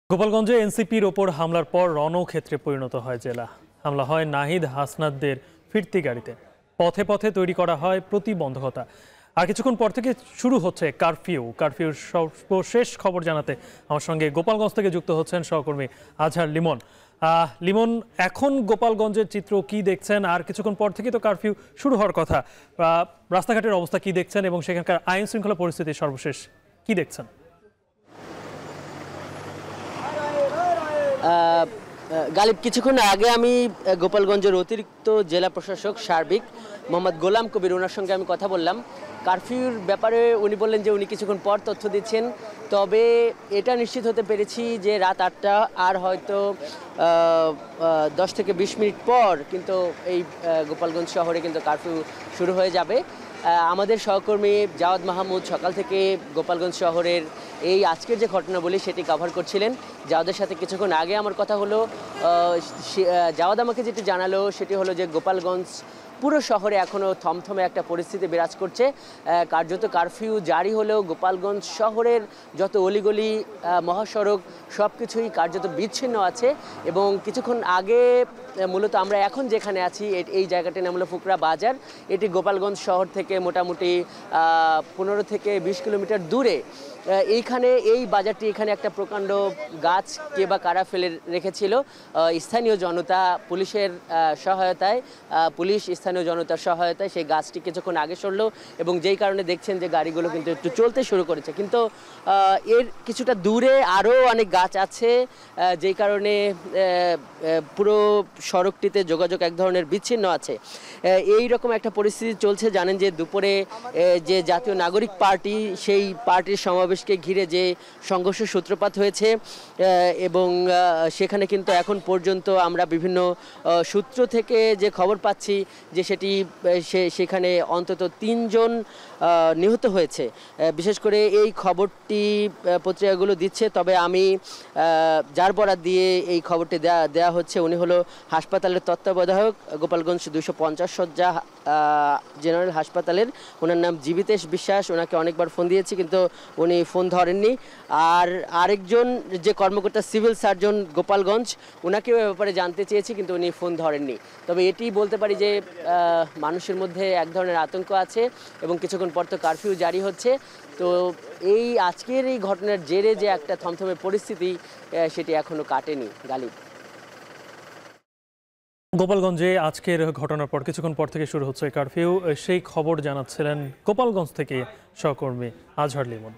গোপালগঞ্জে এনসিপির ওপর হামলার পর রণক্ষেত্রে পরিণত হয় জেলা। হামলা হয় নাহিদ হাসনাতদের ফিরতি গাড়িতে। পথে পথে তৈরি করা হয় প্রতিবন্ধকতা। আর কিছুক্ষণ পর থেকে শুরু হচ্ছে কারফিউর সর্বশেষ খবর জানাতে আমার সঙ্গে গোপালগঞ্জ থেকে যুক্ত হচ্ছেন সহকর্মী আজহার লিমন। লিমন, এখন গোপালগঞ্জের চিত্র কি দেখছেন? আর কিছুক্ষণ পর থেকে তো কারফিউ শুরু হওয়ার কথা। রাস্তাঘাটের অবস্থা কি দেখছেন এবং সেখানকার আইন শৃঙ্খলা পরিস্থিতি সর্বশেষ কি দেখছেন? গালিব, কিছুক্ষণ আগে আমি গোপালগঞ্জের অতিরিক্ত জেলা প্রশাসক সার্বিক মোহাম্মদ গোলাম কবির, ওনার সঙ্গে আমি কথা বললাম। কারফিউর ব্যাপারে উনি বললেন যে উনি কিছুক্ষণ পর তথ্য দিচ্ছেন। তবে এটা নিশ্চিত হতে পেরেছি যে রাত 8টা আর হয়তো 10 থেকে 20 মিনিট পর কিন্তু এই গোপালগঞ্জ শহরে কিন্তু কারফিউ শুরু হয়ে যাবে। আমাদের সহকর্মী জাওয়াদ মাহমুদ সকাল থেকে গোপালগঞ্জ শহরের এই আজকের যে ঘটনা বলি সেটি কভার করছিলেন। জাওয়াদের সাথে কিছুক্ষণ আগে আমার কথা হলো। জাওয়াদ আমাকে যেটি জানালো সেটি হলো যে গোপালগঞ্জ পুরো শহরে এখনও থমথমে একটা পরিস্থিতি বিরাজ করছে। কার্যত কারফিউ জারি হলেও গোপালগঞ্জ শহরের যত অলিগলি, মহাসড়ক সব কিছুই কার্যত বিচ্ছিন্ন আছে। এবং কিছুক্ষণ আগে মূলত আমরা এখন যেখানে আছি এই জায়গাটির নাম হলো ফুকরা বাজার। এটি গোপালগঞ্জ শহর থেকে মোটামুটি 15 থেকে 20 কিলোমিটার দূরে। এইখানে এই বাজারটি, এখানে একটা প্রকাণ্ড গাছ কে বা কারা ফেলে রেখেছিল। স্থানীয় জনতা পুলিশের সহায়তায়, পুলিশ স্থানীয় জনতার সহায়তায় সেই গাছটি কিছুক্ষণ আগে সরলো এবং যেই কারণে দেখছেন যে গাড়িগুলো কিন্তু একটু চলতে শুরু করেছে। কিন্তু এর কিছুটা দূরে আরও অনেক গাছ আছে, যেই কারণে পুরো সড়কটিতে যোগাযোগ এক ধরনের বিচ্ছিন্ন আছে। এই রকম একটা পরিস্থিতি চলছে। জানেন যে দুপুরে যে জাতীয় নাগরিক পার্টি, সেই পার্টির সমাবেশকে ঘিরে যে সংঘর্ষ সূত্রপাত হয়েছে এবং সেখানে কিন্তু এখন পর্যন্ত আমরা বিভিন্ন সূত্র থেকে যে খবর পাচ্ছি যে সেখানে অন্তত 3 জন নিহত হয়েছে। বিশেষ করে এই খবরটি পত্রিকাগুলো দিচ্ছে। তবে আমি যার বরাত দিয়ে এই খবরটি দেয়া হচ্ছে উনি হলো হাসপাতালের তত্ত্বাবধায়ক, গোপালগঞ্জ 250 শয্যা জেনারেল হাসপাতালের। ওনার নাম জীবিতেশ বিশ্বাস। ওনাকে অনেকবার ফোন দিয়েছি কিন্তু উনি ফোন ধরেননি। আর আরেকজন যে কর্মকর্তা সিভিল সার্জন গোপালগঞ্জ, ওনাকেও এ ব্যাপারে জানতে চেয়েছি কিন্তু উনি ফোন ধরেননি। তবে এটি বলতে পারি যে মানুষের মধ্যে এক ধরনের আতঙ্ক আছে এবং কিছুক্ষণ পর তো কারফিউ জারি হচ্ছে। তো এই আজকের এই ঘটনার জেরে যে একটা থমথমে পরিস্থিতি সেটি এখনো কাটেনি। গালিব, গোপালগঞ্জে আজকের ঘটনার পর কিছুক্ষণ পর থেকে শুরু হচ্ছে কারফিউ, সেই খবর জানাচ্ছিলেন গোপালগঞ্জ থেকে সহকর্মী আজহার লিমন।